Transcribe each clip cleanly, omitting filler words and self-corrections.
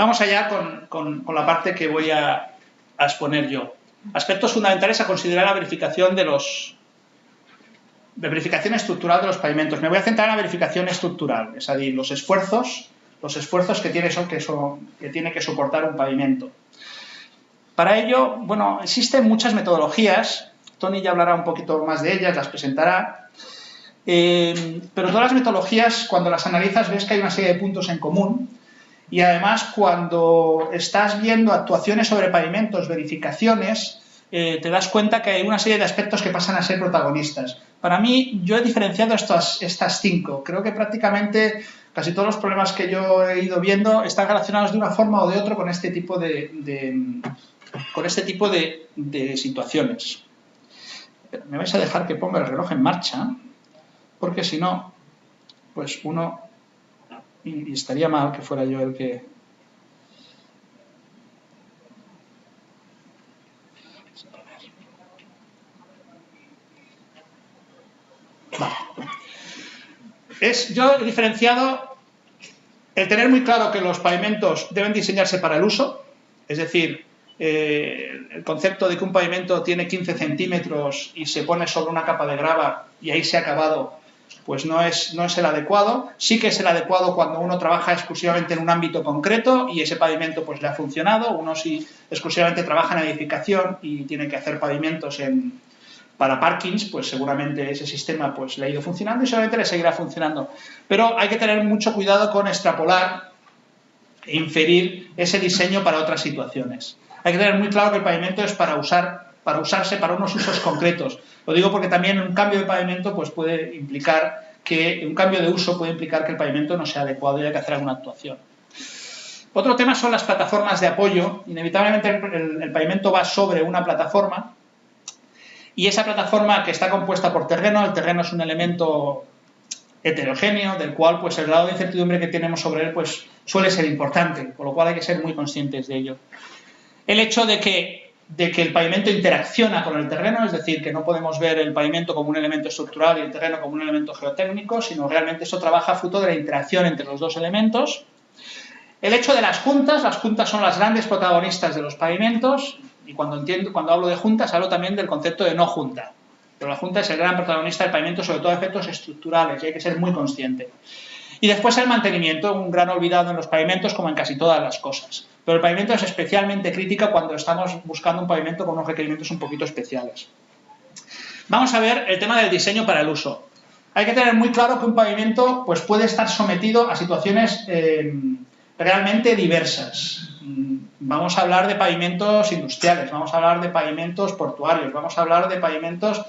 Vamos allá con la parte que voy a exponer yo. Aspectos fundamentales a considerar la verificación de verificación estructural de los pavimentos. Me voy a centrar en la verificación estructural, es decir, los esfuerzos que tiene que soportar un pavimento. Para ello, bueno, existen muchas metodologías. Tony ya hablará un poquito más de ellas, las presentará. Pero todas las metodologías, cuando las analizas, ves que hay una serie de puntos en común. Y además, cuando estás viendo actuaciones sobre pavimentos, verificaciones, te das cuenta que hay una serie de aspectos que pasan a ser protagonistas. Para mí, yo he diferenciado estas 5. Creo que prácticamente casi todos los problemas que yo he ido viendo están relacionados de una forma o de otra con este tipo de situaciones. Me vais a dejar que ponga el reloj en marcha, porque si no, pues uno... Y estaría mal que fuera yo el que... Vale. Yo he diferenciado el tener muy claro que los pavimentos deben diseñarse para el uso, es decir, el concepto de que un pavimento tiene 15 centímetros y se pone sobre una capa de grava y ahí se ha acabado, pues no es el adecuado. Sí que es el adecuado cuando uno trabaja exclusivamente en un ámbito concreto y ese pavimento pues le ha funcionado. Uno si exclusivamente trabaja en edificación y tiene que hacer pavimentos para parkings, pues seguramente ese sistema pues le ha ido funcionando y seguramente le seguirá funcionando. Pero hay que tener mucho cuidado con extrapolar e inferir ese diseño para otras situaciones. Hay que tener muy claro que el pavimento es para usarse para unos usos concretos. Lo digo porque también un cambio de pavimento pues puede implicar que un cambio de uso puede implicar que el pavimento no sea adecuado y hay que hacer alguna actuación. Otro tema son las plataformas de apoyo. Inevitablemente el pavimento va sobre una plataforma y esa plataforma que está compuesta por terreno, el terreno es un elemento heterogéneo del cual pues el grado de incertidumbre que tenemos sobre él pues suele ser importante, por lo cual hay que ser muy conscientes de ello. El hecho de que el pavimento interacciona con el terreno, es decir, que no podemos ver el pavimento como un elemento estructural y el terreno como un elemento geotécnico, sino realmente eso trabaja fruto de la interacción entre los dos elementos. El hecho de las juntas son las grandes protagonistas de los pavimentos, y cuando hablo de juntas hablo también del concepto de no junta, pero la junta es el gran protagonista del pavimento, sobre todo a efectos estructurales, y hay que ser muy consciente. Y después el mantenimiento, un gran olvidado en los pavimentos como en casi todas las cosas. Pero el pavimento es especialmente crítico cuando estamos buscando un pavimento con unos requerimientos un poquito especiales. Vamos a ver el tema del diseño para el uso. Hay que tener muy claro que un pavimento pues, puede estar sometido a situaciones realmente diversas. Vamos a hablar de pavimentos industriales, vamos a hablar de pavimentos portuarios, vamos a hablar de pavimentos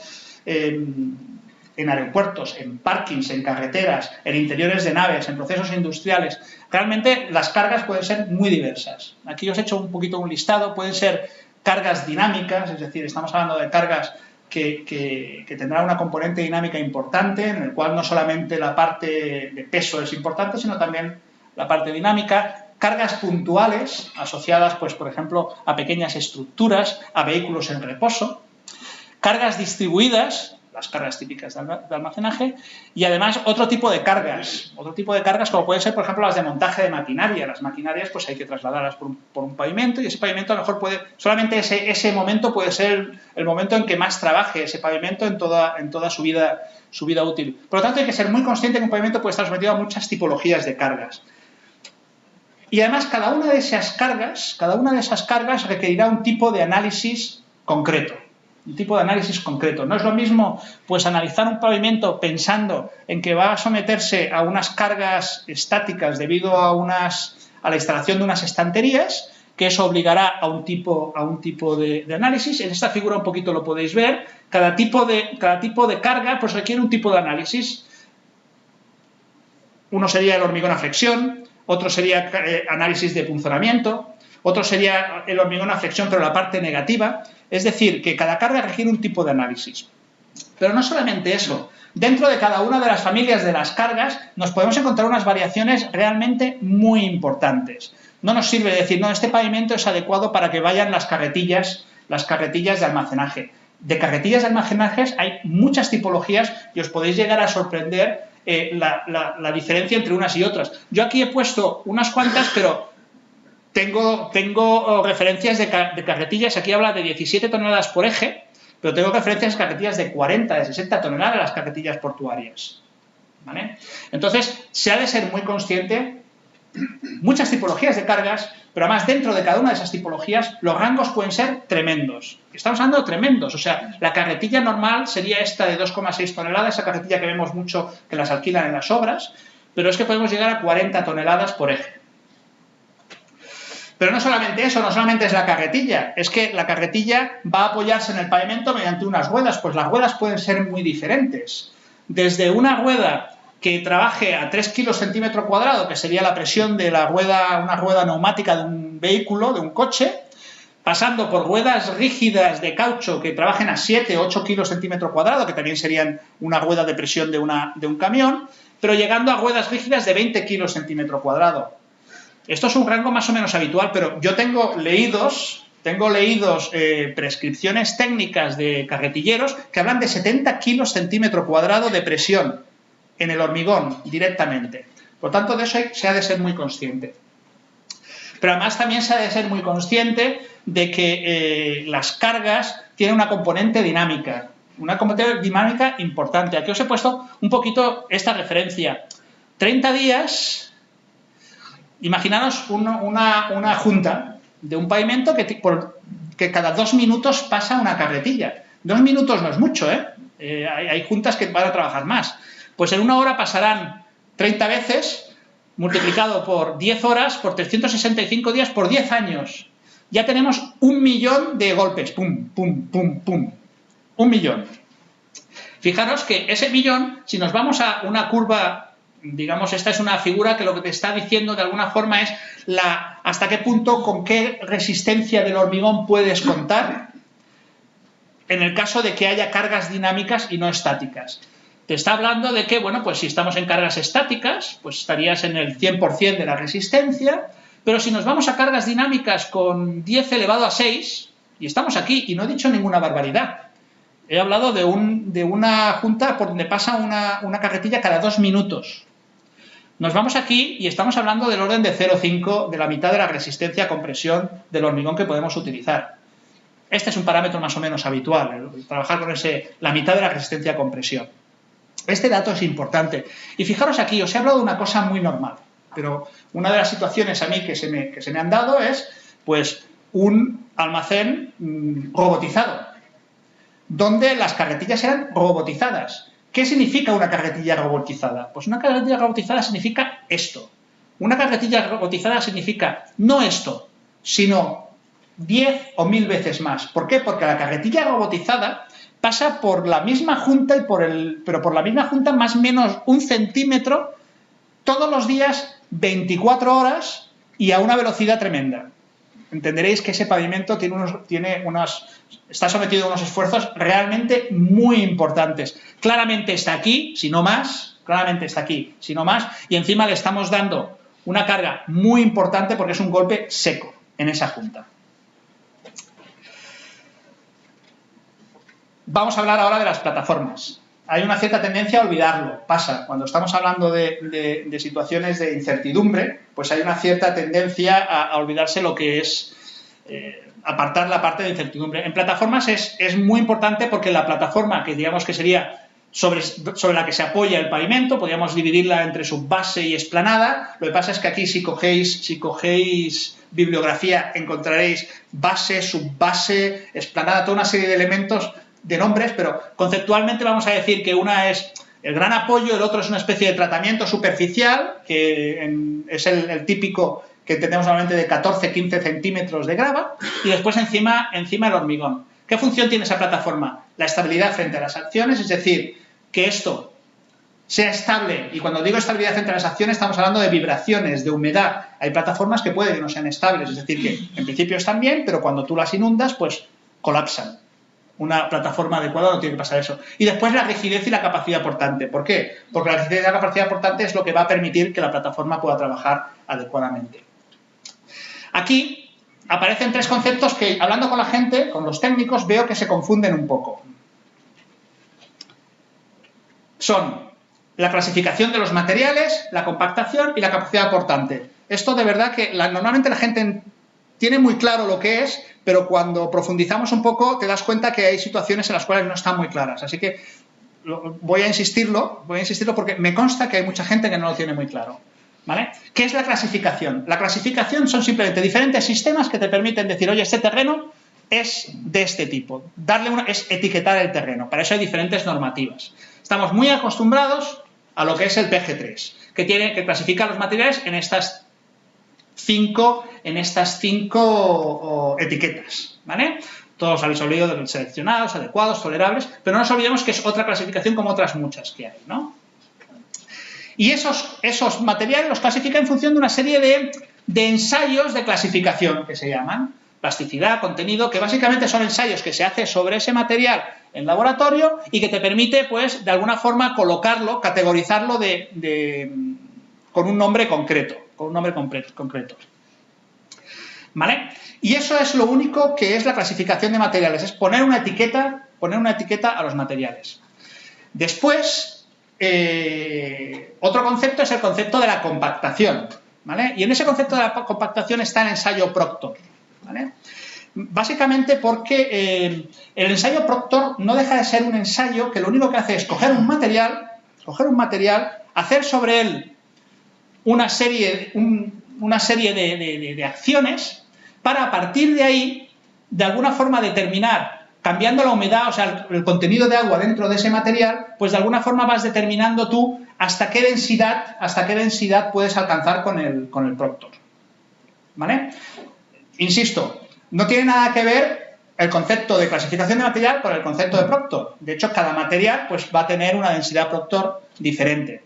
en aeropuertos, en parkings, en carreteras, en interiores de naves, en procesos industriales. Realmente las cargas pueden ser muy diversas. Aquí os he hecho un poquito un listado. Pueden ser cargas dinámicas, es decir, estamos hablando de cargas que tendrán una componente dinámica importante, en el cual no solamente la parte de peso es importante, sino también la parte dinámica. Cargas puntuales, asociadas, pues, por ejemplo, a pequeñas estructuras, a vehículos en reposo. Cargas distribuidas, las cargas típicas de almacenaje, y además otro tipo de cargas como pueden ser, por ejemplo, las de montaje de maquinaria. Las maquinarias pues hay que trasladarlas por un pavimento y ese pavimento a lo mejor solamente ese momento puede ser el momento en que más trabaje ese pavimento en toda su vida útil. Por lo tanto, hay que ser muy consciente que un pavimento puede estar sometido a muchas tipologías de cargas. Y además, cada una de esas cargas requerirá un tipo de análisis concreto. No es lo mismo pues analizar un pavimento pensando en que va a someterse a unas cargas estáticas debido a la instalación de unas estanterías, que eso obligará a un tipo de análisis. En esta figura un poquito lo podéis ver. Cada tipo de carga pues requiere un tipo de análisis. Uno sería el hormigón a flexión, otro sería análisis de punzonamiento, otro sería el hormigón a flexión pero la parte negativa. Es decir, que cada carga requiere un tipo de análisis. Pero no solamente eso. Dentro de cada una de las familias de las cargas nos podemos encontrar unas variaciones realmente muy importantes. No nos sirve decir, no, este pavimento es adecuado para que vayan las carretillas de almacenaje. De carretillas de almacenaje hay muchas tipologías y os podéis llegar a sorprender la diferencia entre unas y otras. Yo aquí he puesto unas cuantas, pero Tengo referencias de carretillas, aquí habla de 17 toneladas por eje, pero tengo referencias de carretillas de 40, de 60 toneladas las carretillas portuarias, ¿vale? Entonces, se ha de ser muy consciente, muchas tipologías de cargas, pero además dentro de cada una de esas tipologías los rangos pueden ser tremendos. Estamos hablando de tremendos, o sea, la carretilla normal sería esta de 2,6 toneladas, esa carretilla que vemos mucho que las alquilan en las obras, pero es que podemos llegar a 40 toneladas por eje. Pero no solamente eso, no solamente es la carretilla, es que la carretilla va a apoyarse en el pavimento mediante unas ruedas, pues las ruedas pueden ser muy diferentes. Desde una rueda que trabaje a 3 kilos centímetro cuadrado, que sería la presión de la rueda, una rueda neumática de un vehículo, de un coche, pasando por ruedas rígidas de caucho que trabajen a 7 o 8 kilos centímetro cuadrado, que también serían una rueda de presión de un camión, pero llegando a ruedas rígidas de 20 kilos centímetro cuadrado. Esto es un rango más o menos habitual, pero yo tengo leídos prescripciones técnicas de carretilleros que hablan de 70 kilos centímetro cuadrado de presión en el hormigón directamente. Por tanto, de eso se ha de ser muy consciente. Pero además también se ha de ser muy consciente de que las cargas tienen una componente dinámica importante. Aquí os he puesto un poquito esta referencia. 30 días... Imaginaros una junta de un pavimento que cada 2 minutos pasa una carretilla. 2 minutos no es mucho, ¿eh? Hay juntas que van a trabajar más. Pues en una hora pasarán 30 veces, multiplicado por 10 horas, por 365 días, por 10 años. Ya tenemos 1 millón de golpes. Pum, pum, pum, pum. 1 millón. Fijaros que ese millón, si nos vamos a una curva... Digamos, esta es una figura que lo que te está diciendo de alguna forma es hasta qué punto, con qué resistencia del hormigón puedes contar en el caso de que haya cargas dinámicas y no estáticas. Te está hablando de que, bueno, pues si estamos en cargas estáticas, pues estarías en el 100% de la resistencia, pero si nos vamos a cargas dinámicas con 10 elevado a 6, y estamos aquí, y no he dicho ninguna barbaridad, he hablado de una junta por donde pasa una carretilla cada 2 minutos. Nos vamos aquí y estamos hablando del orden de 0,5, de la mitad de la resistencia a compresión del hormigón que podemos utilizar. Este es un parámetro más o menos habitual, trabajar con la mitad de la resistencia a compresión. Este dato es importante. Y fijaros aquí, os he hablado de una cosa muy normal, pero una de las situaciones a mí que se me han dado es, pues, un almacén robotizado, donde las carretillas eran robotizadas. ¿Qué significa una carretilla robotizada? Pues una carretilla robotizada significa esto. Una carretilla robotizada significa no esto, sino 10 o 1000 veces más. ¿Por qué? Porque la carretilla robotizada pasa por la misma junta, pero por la misma junta más o menos 1 centímetro todos los días, 24 horas y a una velocidad tremenda. Entenderéis que ese pavimento está sometido a unos esfuerzos realmente muy importantes. Claramente está aquí, si no más, y encima le estamos dando una carga muy importante porque es un golpe seco en esa junta. Vamos a hablar ahora de las plataformas. Hay una cierta tendencia a olvidarlo, pasa. Cuando estamos hablando de situaciones de incertidumbre, pues hay una cierta tendencia a olvidarse lo que es apartar la parte de incertidumbre. En plataformas es muy importante porque la plataforma, que digamos que sería sobre la que se apoya el pavimento, podríamos dividirla entre subbase y explanada. Lo que pasa es que aquí si cogéis bibliografía encontraréis base, subbase, explanada, toda una serie de elementos de nombres, pero conceptualmente vamos a decir que una es el gran apoyo, el otro es una especie de tratamiento superficial, que es el típico que tenemos normalmente de 14-15 centímetros de grava, y después encima el hormigón. ¿Qué función tiene esa plataforma? La estabilidad frente a las acciones, es decir, que esto sea estable, y cuando digo estabilidad frente a las acciones estamos hablando de vibraciones, de humedad. Hay plataformas que puede que no sean estables, es decir, que en principio están bien, pero cuando tú las inundas, pues colapsan. Una plataforma adecuada no tiene que pasar eso. Y después la rigidez y la capacidad portante. ¿Por qué? Porque la rigidez y la capacidad portante es lo que va a permitir que la plataforma pueda trabajar adecuadamente. Aquí aparecen 3 conceptos que, hablando con la gente, con los técnicos, veo que se confunden un poco. Son la clasificación de los materiales, la compactación y la capacidad portante. Esto de verdad que normalmente la gente tiene muy claro lo que es, pero cuando profundizamos un poco te das cuenta que hay situaciones en las cuales no están muy claras. Así que voy a insistirlo porque me consta que hay mucha gente que no lo tiene muy claro. ¿Vale? ¿Qué es la clasificación? La clasificación son simplemente diferentes sistemas que te permiten decir, oye, este terreno es de este tipo. Es etiquetar el terreno. Para eso hay diferentes normativas. Estamos muy acostumbrados a lo que es el PG3, que clasifica los materiales en estas cinco etiquetas. ¿Vale? Todos habéis oído de seleccionados, adecuados, tolerables, pero no nos olvidemos que es otra clasificación como otras muchas que hay, ¿no? Y esos materiales los clasifica en función de una serie de ensayos de clasificación que se llaman plasticidad, contenido, que básicamente son ensayos que se hacen sobre ese material en laboratorio y que te permite, pues, de alguna forma colocarlo, categorizarlo con un nombre concreto, ¿Vale? Y eso es lo único que es la clasificación de materiales, es poner una etiqueta a los materiales. Después, otro concepto es el concepto de la compactación, ¿vale? Y en ese concepto de la compactación está el ensayo Proctor, ¿vale? Básicamente porque el ensayo Proctor no deja de ser un ensayo que lo único que hace es coger un material, hacer sobre él una serie de acciones para, a partir de ahí, de alguna forma determinar, cambiando la humedad, o sea, el contenido de agua dentro de ese material, pues de alguna forma vas determinando tú hasta qué densidad puedes alcanzar con el Proctor, ¿vale? Insisto, no tiene nada que ver el concepto de clasificación de material con el concepto de Proctor. De hecho, cada material pues va a tener una densidad Proctor diferente.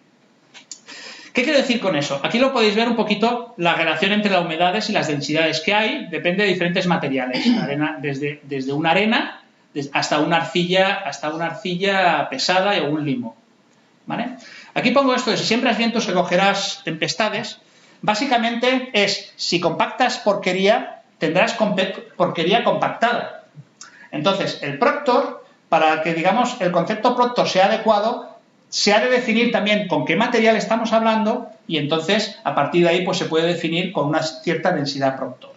¿Qué quiero decir con eso? Aquí lo podéis ver un poquito, la relación entre las humedades y las densidades que hay, depende de diferentes materiales, desde una arena hasta una arcilla pesada o un limo, ¿vale? Aquí pongo esto de si siembras vientos recogerás tempestades. Básicamente es, si compactas porquería, tendrás porquería compactada. Entonces, el Proctor, para que, digamos, el concepto Proctor sea adecuado, se ha de definir también con qué material estamos hablando y entonces, a partir de ahí, pues se puede definir con una cierta densidad Proctor.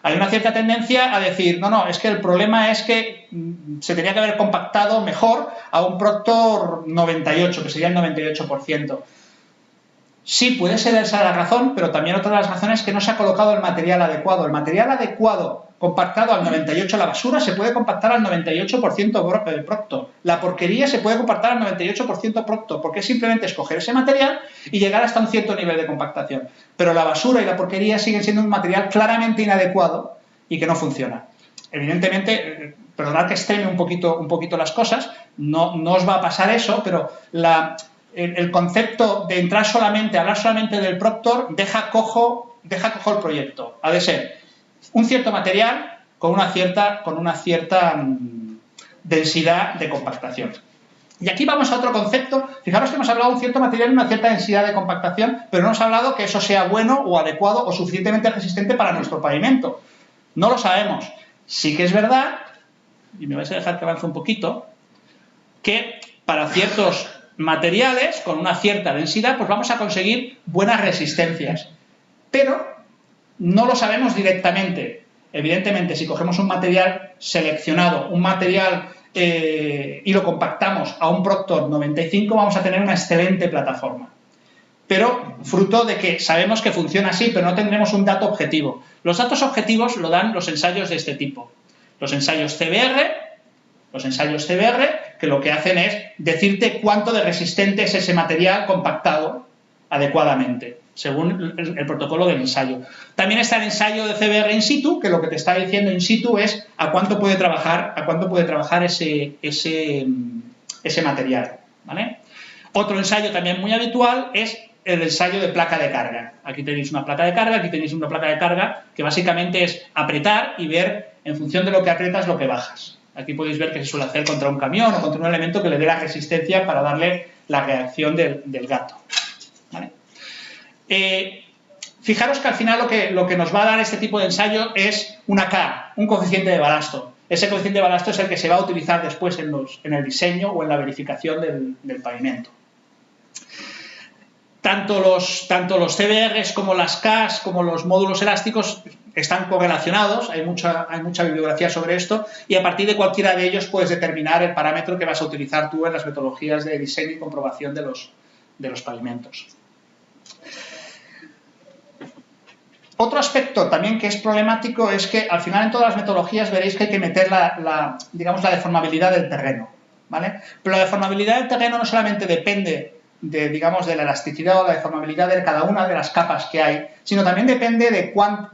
Hay una cierta tendencia a decir, no, es que el problema es que se tenía que haber compactado mejor a un Proctor 98, que sería el 98%. Sí, puede ser esa la razón, pero también otra de las razones es que no se ha colocado el material adecuado. El material adecuado compactado al 98%, la basura se puede compactar al 98% Proctor. La porquería se puede compactar al 98% Proctor, porque es simplemente escoger ese material y llegar hasta un cierto nivel de compactación. Pero la basura y la porquería siguen siendo un material claramente inadecuado y que no funciona. Evidentemente, perdonad que extreme un poquito las cosas, no os va a pasar eso, pero el concepto de hablar solamente del Proctor deja cojo el proyecto. Ha de ser un cierto material con una cierta densidad de compactación. Y aquí vamos a otro concepto. Fijaros que hemos hablado de un cierto material y una cierta densidad de compactación, pero no hemos hablado que eso sea bueno o adecuado o suficientemente resistente para nuestro pavimento. No lo sabemos. Sí que es verdad, y me vais a dejar que avance un poquito, que para ciertos materiales con una cierta densidad pues vamos a conseguir buenas resistencias, pero no lo sabemos directamente. Evidentemente, si cogemos un material seleccionado, y lo compactamos a un Proctor 95, vamos a tener una excelente plataforma, pero fruto de que sabemos que funciona así, pero no tendremos un dato objetivo. Los datos objetivos lo dan los ensayos de este tipo, los ensayos CBR, que lo que hacen es decirte cuánto de resistente es ese material compactado adecuadamente, según el protocolo del ensayo. También está el ensayo de CBR in situ, que lo que te está diciendo in situ es a cuánto puede trabajar ese material, ¿vale? Otro ensayo también muy habitual es el ensayo de placa de carga. Aquí tenéis una placa de carga, aquí tenéis una placa de carga que básicamente es apretar y ver, en función de lo que aprietas, lo que bajas. Aquí podéis ver que se suele hacer contra un camión o contra un elemento que le dé la resistencia para darle la reacción del gato, ¿vale? Fijaros que al final lo que nos va a dar este tipo de ensayo es una K, un coeficiente de balasto. Ese coeficiente de balasto es el que se va a utilizar después en el diseño o en la verificación del pavimento. tanto los CBRs como las CAS, como los módulos elásticos están correlacionados, hay mucha bibliografía sobre esto, y a partir de cualquiera de ellos puedes determinar el parámetro que vas a utilizar tú en las metodologías de diseño y comprobación de los pavimentos. Otro aspecto también que es problemático es que al final en todas las metodologías veréis que hay que meter digamos, la deformabilidad del terreno, ¿vale? Pero la deformabilidad del terreno no solamente depende digamos, de la elasticidad o la deformabilidad de cada una de las capas que hay, sino también depende no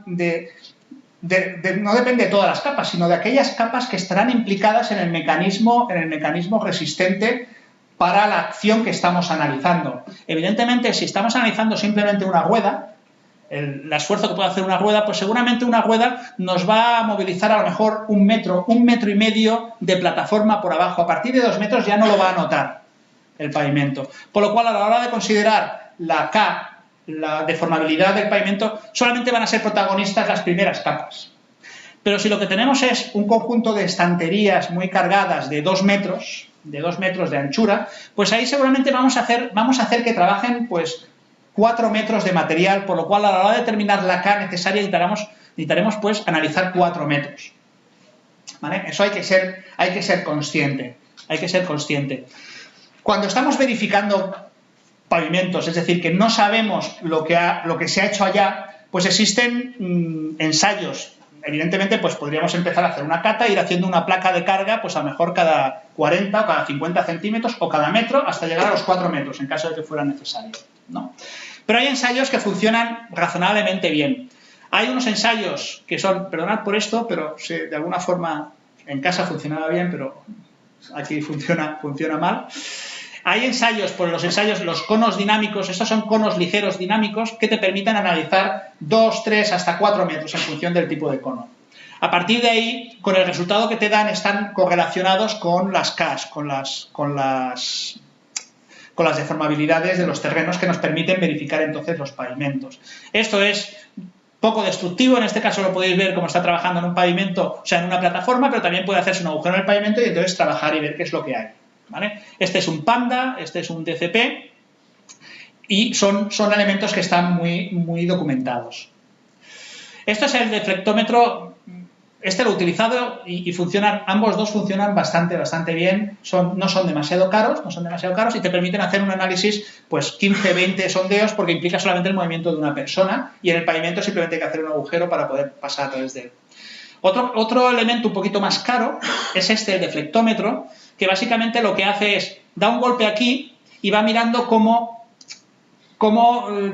depende de todas las capas, sino de aquellas capas que estarán implicadas en el mecanismo resistente para la acción que estamos analizando. Evidentemente, si estamos analizando simplemente una rueda, el esfuerzo que puede hacer una rueda, pues seguramente una rueda nos va a movilizar a lo mejor 1 metro, 1,5 metros de plataforma por abajo. A partir de 2 metros ya no lo va a notar el pavimento. Por lo cual, a la hora de considerar la K, la deformabilidad del pavimento, solamente van a ser protagonistas las primeras capas. Pero si lo que tenemos es un conjunto de estanterías muy cargadas de 2 metros, de anchura, pues ahí seguramente vamos a hacer que trabajen pues 4 metros de material, por lo cual a la hora de determinar la K necesaria necesitaremos pues analizar 4 metros. ¿Vale? Eso hay que ser consciente. Cuando estamos verificando pavimentos, es decir, que no sabemos lo que se ha hecho allá, pues existen ensayos. Evidentemente, pues podríamos empezar a hacer una cata, ir haciendo una placa de carga, pues a lo mejor cada 40 o cada 50 centímetros o cada metro hasta llegar a los 4 metros, en caso de que fuera necesario, ¿no? Pero hay ensayos que funcionan razonablemente bien. Hay unos ensayos que son, perdonad por esto, pero de alguna forma en casa funcionaba bien, pero aquí funciona mal. Hay ensayos, los conos dinámicos, estos son conos ligeros dinámicos que te permiten analizar 2, 3, hasta 4 metros en función del tipo de cono. A partir de ahí, con el resultado que te dan, están correlacionados con las CAS, con las deformabilidades de los terrenos que nos permiten verificar entonces los pavimentos. Esto es poco destructivo, en este caso lo podéis ver cómo está trabajando en un pavimento, o sea, en una plataforma, pero también puede hacerse un agujero en el pavimento y entonces trabajar y ver qué es lo que hay. ¿Vale? Este es un Panda, este es un DCP y son elementos que están muy documentados. Esto es el deflectómetro, este lo he utilizado y funcionan, ambos dos funcionan bastante bien, no son demasiado caros y te permiten hacer un análisis, pues 15, 20 sondeos porque implica solamente el movimiento de una persona y en el pavimento simplemente hay que hacer un agujero para poder pasar a través de él. Otro elemento un poquito más caro es el deflectómetro, que básicamente lo que hace es, da un golpe aquí y va mirando cómo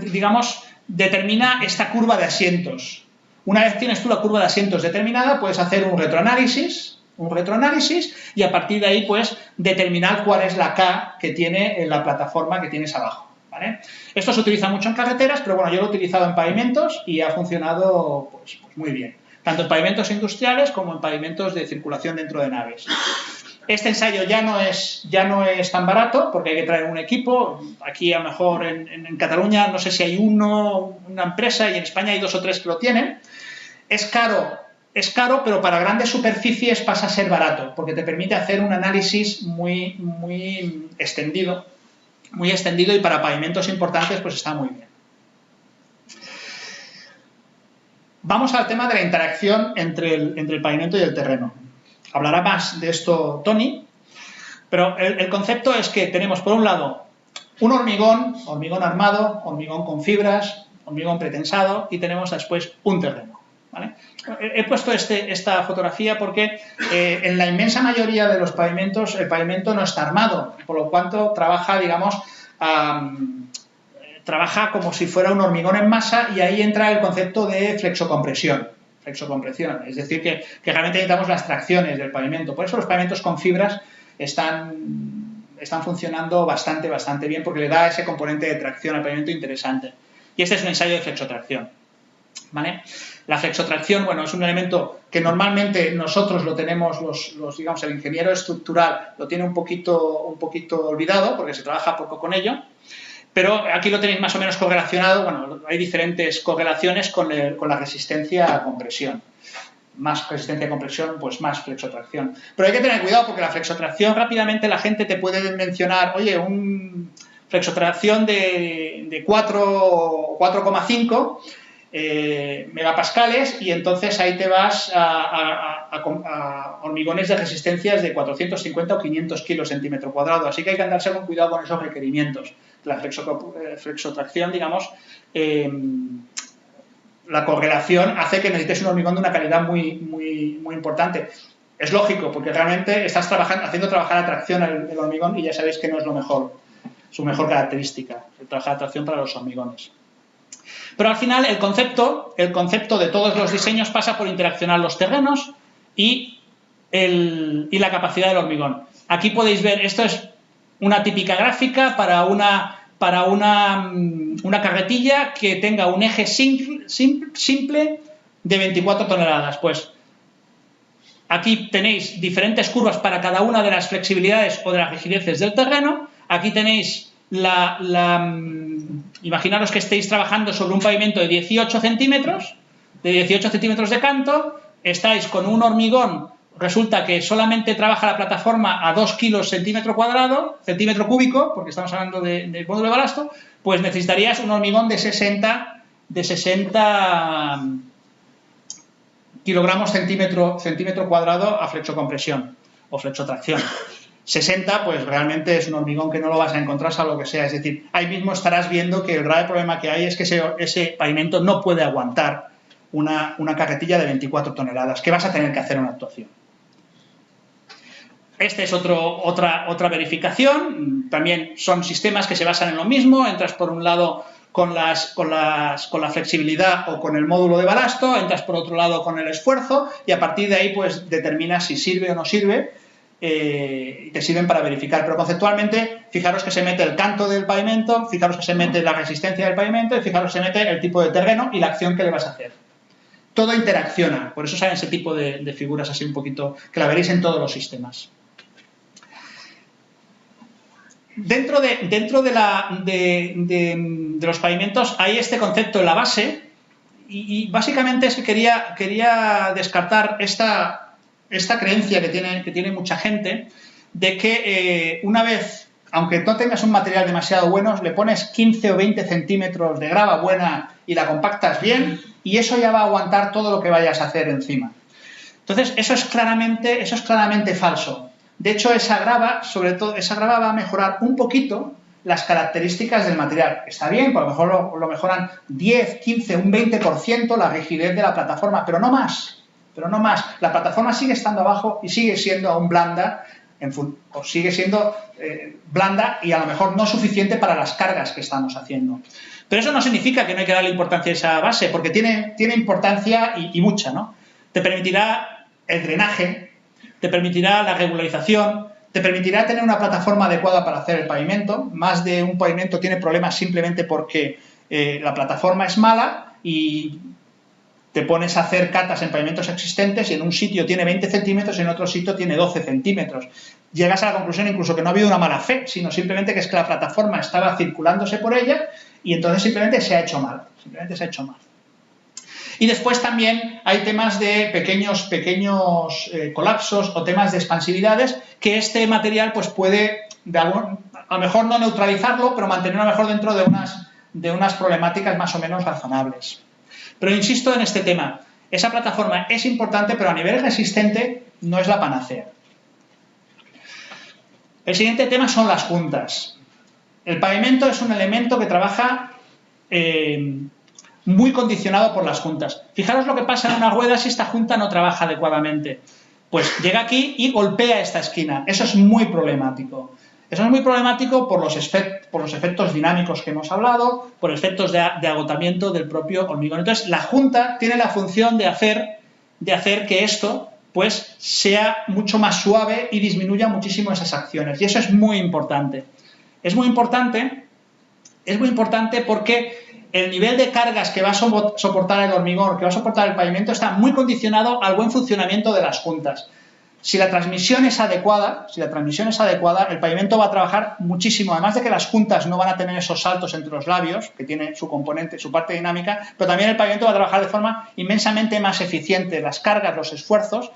digamos, determina esta curva de asientos. Una vez tienes tú la curva de asientos determinada, puedes hacer un retroanálisis y a partir de ahí, pues, determinar cuál es la K que tiene en la plataforma que tienes abajo, ¿vale? Esto se utiliza mucho en carreteras, pero bueno, yo lo he utilizado en pavimentos y ha funcionado, pues muy bien. Tanto en pavimentos industriales como en pavimentos de circulación dentro de naves. Este ensayo ya no es tan barato porque hay que traer un equipo. Aquí a lo mejor en Cataluña no sé si hay una empresa y en España hay 2 o 3 que lo tienen. Es caro, pero para grandes superficies pasa a ser barato porque te permite hacer un análisis muy extendido y para pavimentos importantes pues está muy bien. Vamos al tema de la interacción entre el pavimento y el terreno. Hablará más de esto Tony, pero el concepto es que tenemos por un lado un hormigón armado, hormigón con fibras, hormigón pretensado y tenemos después un terreno, ¿vale? He puesto esta fotografía porque en la inmensa mayoría de los pavimentos el pavimento no está armado, por lo cual trabaja, digamos, trabaja como si fuera un hormigón en masa y ahí entra el concepto de flexocompresión, es decir, que realmente necesitamos las tracciones del pavimento. Por eso los pavimentos con fibras están funcionando bastante bien porque le da ese componente de tracción al pavimento interesante. Y este es un ensayo de flexotracción, ¿vale? La flexotracción, bueno, es un elemento que normalmente nosotros lo tenemos, digamos, el ingeniero estructural lo tiene un poquito olvidado porque se trabaja poco con ello. Pero aquí lo tenéis más o menos correlacionado, bueno, hay diferentes correlaciones con la resistencia a compresión. Más resistencia a compresión, pues más flexotracción. Pero hay que tener cuidado porque la flexotracción rápidamente la gente te puede mencionar, oye, flexotracción de 4,5 megapascales, y entonces ahí te vas a hormigones de resistencias de 450 o 500 kilos centímetro cuadrado. Así que hay que andarse con cuidado con esos requerimientos. La flexotracción, digamos, la correlación hace que necesites un hormigón de una calidad muy importante. Es lógico, porque realmente estás haciendo trabajar a tracción el hormigón, y ya sabéis que no es su mejor característica, el trabajar a tracción para los hormigones. Pero al final el concepto de todos los diseños pasa por interaccionar los terrenos y la capacidad del hormigón. Aquí podéis ver, esto es una típica gráfica para una carretilla que tenga un eje simple de 24 toneladas. Pues aquí tenéis diferentes curvas para cada una de las flexibilidades o de las rigideces del terreno. Aquí tenéis imaginaros que estéis trabajando sobre un pavimento de 18 centímetros de canto, estáis con un hormigón, resulta que solamente trabaja la plataforma a 2 kilos centímetro cúbico, porque estamos hablando de módulo de balasto, pues necesitarías un hormigón de 60 kilogramos centímetro cuadrado a flexocompresión o flexotracción. 60, pues realmente es un hormigón que no lo vas a encontrar salvo que sea. Es decir, ahí mismo estarás viendo que el grave problema que hay es que ese pavimento no puede aguantar una carretilla de 24 toneladas, que vas a tener que hacer una actuación. Esta es otra verificación. También son sistemas que se basan en lo mismo. Entras por un lado con la flexibilidad o con el módulo de balasto, entras por otro lado con el esfuerzo, y a partir de ahí pues determinas si sirve o no sirve. Y te sirven para verificar, pero conceptualmente fijaros que se mete el canto del pavimento, fijaros que se mete la resistencia del pavimento, y fijaros que se mete el tipo de terreno y la acción que le vas a hacer. Todo interacciona, por eso salen ese tipo de figuras así un poquito, que la veréis en todos los sistemas. Dentro de los pavimentos hay este concepto en la base, y básicamente es que quería descartar esta creencia que tiene mucha gente, de que una vez, aunque no tengas un material demasiado bueno, le pones 15 o 20 centímetros de grava buena y la compactas bien, y eso ya va a aguantar todo lo que vayas a hacer encima. Entonces, eso es claramente falso. De hecho, esa grava va a mejorar un poquito las características del material. Está bien, pues a lo mejor lo mejoran 10, 15, un 20% la rigidez de la plataforma, pero no más. La plataforma sigue estando abajo y sigue siendo aún blanda, blanda y a lo mejor no suficiente para las cargas que estamos haciendo. Pero eso no significa que no hay que darle importancia a esa base, porque tiene importancia y mucha, ¿no? Te permitirá el drenaje, te permitirá la regularización, te permitirá tener una plataforma adecuada para hacer el pavimento. Más de un pavimento tiene problemas simplemente porque la plataforma es mala, y te pones a hacer catas en pavimentos existentes y en un sitio tiene 20 centímetros y en otro sitio tiene 12 centímetros. Llegas a la conclusión incluso que no ha habido una mala fe, sino simplemente que es que la plataforma estaba circulándose por ella y entonces simplemente se ha hecho mal. Y después también hay temas de pequeños colapsos o temas de expansividades que este material pues puede, a lo mejor no neutralizarlo, pero mantenerlo mejor dentro de unas problemáticas más o menos razonables. Pero insisto en este tema, esa plataforma es importante, pero a nivel resistente no es la panacea. El siguiente tema son las juntas. El pavimento es un elemento que trabaja muy condicionado por las juntas. Fijaros lo que pasa en una rueda si esta junta no trabaja adecuadamente. Pues llega aquí y golpea esta esquina. Eso es muy problemático. Eso es muy problemático por los efectos dinámicos que hemos hablado, por efectos de agotamiento del propio hormigón. Entonces, la junta tiene la función de hacer que esto pues, sea mucho más suave y disminuya muchísimo esas acciones. Y eso es muy importante. Es muy importante porque el nivel de cargas que va a soportar el hormigón, que va a soportar el pavimento, está muy condicionado al buen funcionamiento de las juntas. Si la transmisión es adecuada, el pavimento va a trabajar muchísimo, además de que las juntas no van a tener esos saltos entre los labios, que tiene su componente, su parte dinámica, pero también el pavimento va a trabajar de forma inmensamente más eficiente. Las cargas, los esfuerzos,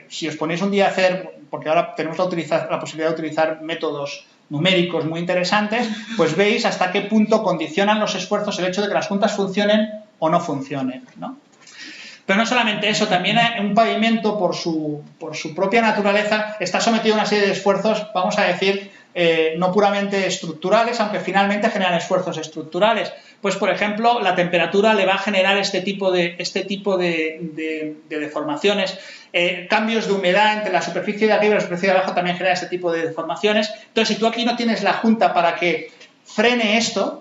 si os ponéis un día a hacer, porque ahora tenemos la posibilidad de utilizar métodos numéricos muy interesantes, pues veis hasta qué punto condicionan los esfuerzos el hecho de que las juntas funcionen o no funcionen, ¿no? Pero no solamente eso, también un pavimento, por su propia naturaleza, está sometido a una serie de esfuerzos, vamos a decir, no puramente estructurales, aunque finalmente generan esfuerzos estructurales. Pues, por ejemplo, la temperatura le va a generar este tipo de deformaciones. Cambios de humedad entre la superficie de arriba y la superficie de abajo también genera este tipo de deformaciones. Entonces, si tú aquí no tienes la junta para que frene esto,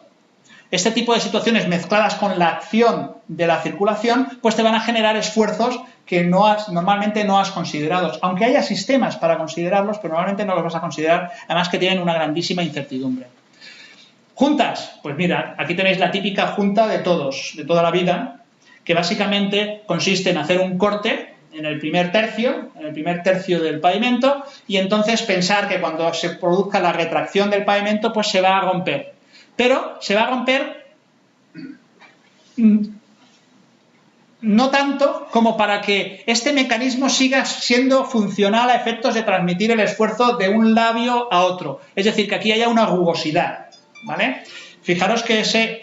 este tipo de situaciones mezcladas con la acción de la circulación, pues te van a generar esfuerzos que normalmente no has considerado. Aunque haya sistemas para considerarlos, pero normalmente no los vas a considerar, además que tienen una grandísima incertidumbre. Juntas, pues mira, aquí tenéis la típica junta de todos, de toda la vida, que básicamente consiste en hacer un corte en el primer tercio del pavimento, y entonces pensar que cuando se produzca la retracción del pavimento, pues se va a romper. Pero se va a romper no tanto como para que este mecanismo siga siendo funcional a efectos de transmitir el esfuerzo de un labio a otro. Es decir, que aquí haya una rugosidad, ¿vale? Fijaros que ese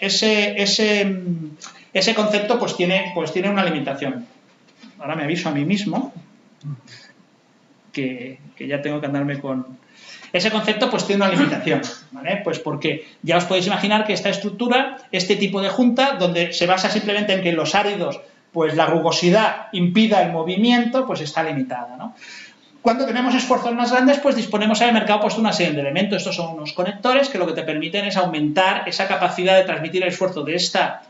concepto pues tiene una limitación. Ahora me aviso a mí mismo que ya tengo que andarme con... Ese concepto pues tiene una limitación, ¿vale? Pues porque ya os podéis imaginar que esta estructura, este tipo de junta, donde se basa simplemente en que en los áridos pues la rugosidad impida el movimiento, pues está limitada, ¿no? Cuando tenemos esfuerzos más grandes, pues disponemos en el mercado pues una serie de elementos. Estos son unos conectores que lo que te permiten es aumentar esa capacidad de transmitir el esfuerzo de esta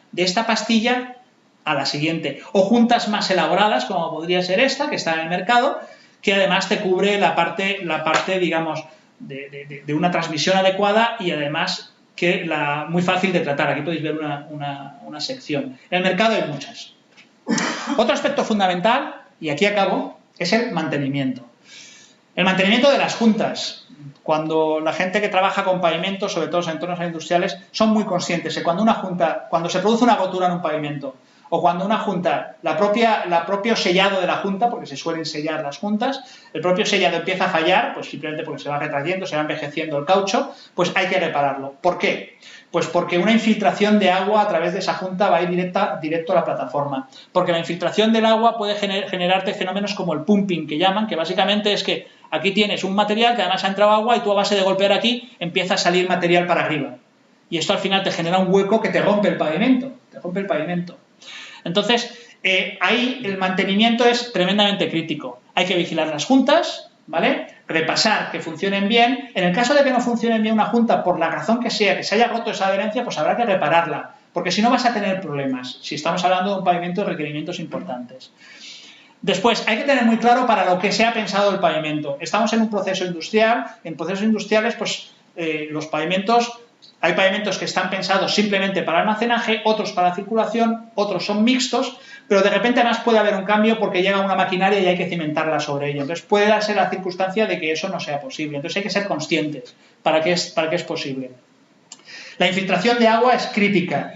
pastilla a la siguiente. O juntas más elaboradas, como podría ser esta, que está en el mercado, que además te cubre la parte digamos, de una transmisión adecuada y además que muy fácil de tratar. Aquí podéis ver una sección. En el mercado hay muchas. Otro aspecto fundamental, y aquí acabo, es el mantenimiento. El mantenimiento de las juntas. Cuando la gente que trabaja con pavimentos, sobre todo en entornos industriales, son muy conscientes de cuando se produce una rotura en un pavimento, o cuando una junta, el propio sellado de la junta, porque se suelen sellar las juntas, el propio sellado empieza a fallar, pues simplemente porque se va retrayendo, se va envejeciendo el caucho, pues hay que repararlo. ¿Por qué? Pues porque una infiltración de agua a través de esa junta va a ir directo a la plataforma. Porque la infiltración del agua puede generarte fenómenos como el pumping, que llaman, que básicamente es que aquí tienes un material que además ha entrado agua y tú a base de golpear aquí empieza a salir material para arriba. Y esto al final te genera un hueco que te rompe el pavimento. Entonces, ahí el mantenimiento es tremendamente crítico. Hay que vigilar las juntas, ¿vale? Repasar que funcionen bien. En el caso de que no funcionen bien una junta, por la razón que sea, que se haya roto esa adherencia, pues habrá que repararla, porque si no vas a tener problemas, si estamos hablando de un pavimento de requerimientos importantes. Después, hay que tener muy claro para lo que se ha pensado el pavimento. Estamos en un proceso industrial, en procesos industriales, pues los pavimentos... Hay pavimentos que están pensados simplemente para almacenaje, otros para circulación, otros son mixtos, pero de repente además puede haber un cambio porque llega una maquinaria y hay que cimentarla sobre ello. Entonces puede darse la circunstancia de que eso no sea posible. Entonces hay que ser conscientes para que es posible. La infiltración de agua es crítica,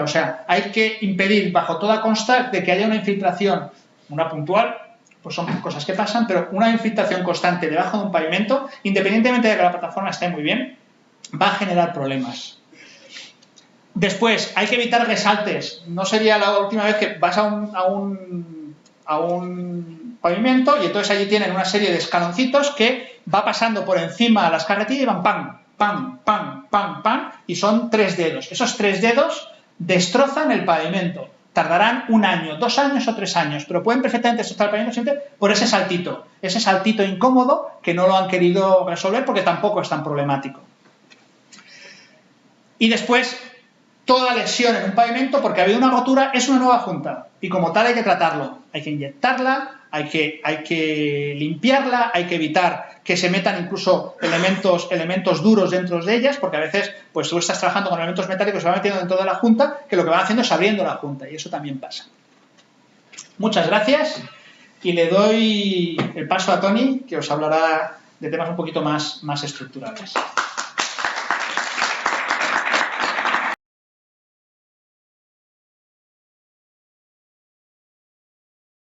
o sea, hay que impedir bajo toda consta de que haya una infiltración, una puntual, pues son cosas que pasan, pero una infiltración constante debajo de un pavimento, independientemente de que la plataforma esté muy bien, va a generar problemas. Después, hay que evitar resaltes. No sería la última vez que vas a un pavimento y entonces allí tienen una serie de escaloncitos que va pasando por encima a las carretillas y van pam, pam, pam, pam, pam, y son 3 dedos. Esos 3 dedos destrozan el pavimento. Tardarán 1 año, 2 años o 3 años, pero pueden perfectamente destrozar el pavimento siempre por ese saltito incómodo que no lo han querido resolver porque tampoco es tan problemático. Y después, toda lesión en un pavimento, porque ha habido una rotura, es una nueva junta. Y como tal hay que tratarlo. Hay que inyectarla, hay que limpiarla, hay que evitar que se metan incluso elementos duros dentro de ellas, porque a veces pues tú estás trabajando con elementos metálicos que se van metiendo dentro de la junta, que lo que van haciendo es abriendo la junta, y eso también pasa. Muchas gracias, y le doy el paso a Tony, que os hablará de temas un poquito más estructurales.